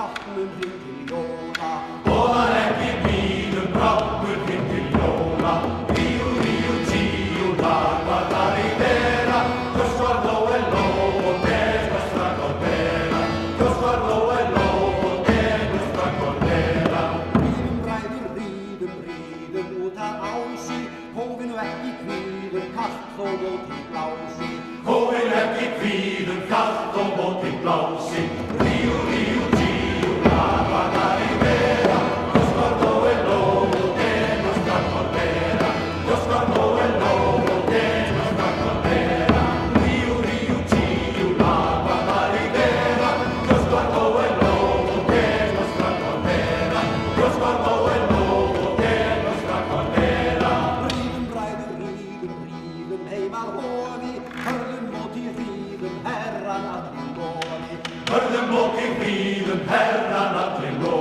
bráttnum hinn til jóla. Boðar ekki bíðum bráttnum hinn til jóla. Ríu, ríu, tíu, la caridera. Dios guardó el lobo de nuestra cordera. Dios guardó el lobo de nuestra cordera. Ríðum, bræður, ríðum, ríðum út að ási. Hófinu ekki kvíðum, kalt þó móti blási. Hófinu ekki kvíðum, kalt þó móti blási. Ríu, ríu, tíu, la caridera. Dios guardó el lobo de nuestra cordera. Dios guardó el lobo de nuestra cordera. Ríu, ríu, tíu, la caridera. Dios guardó el lobo de nuestra cordera. Dios guardó el lobo de nuestra cordera. Ríðum, bræður, ríðum, ríðum heim að hofi. Hörðum móti hríðum, herran allir lofi. Hörðum móti hríðum, herran allir lofi.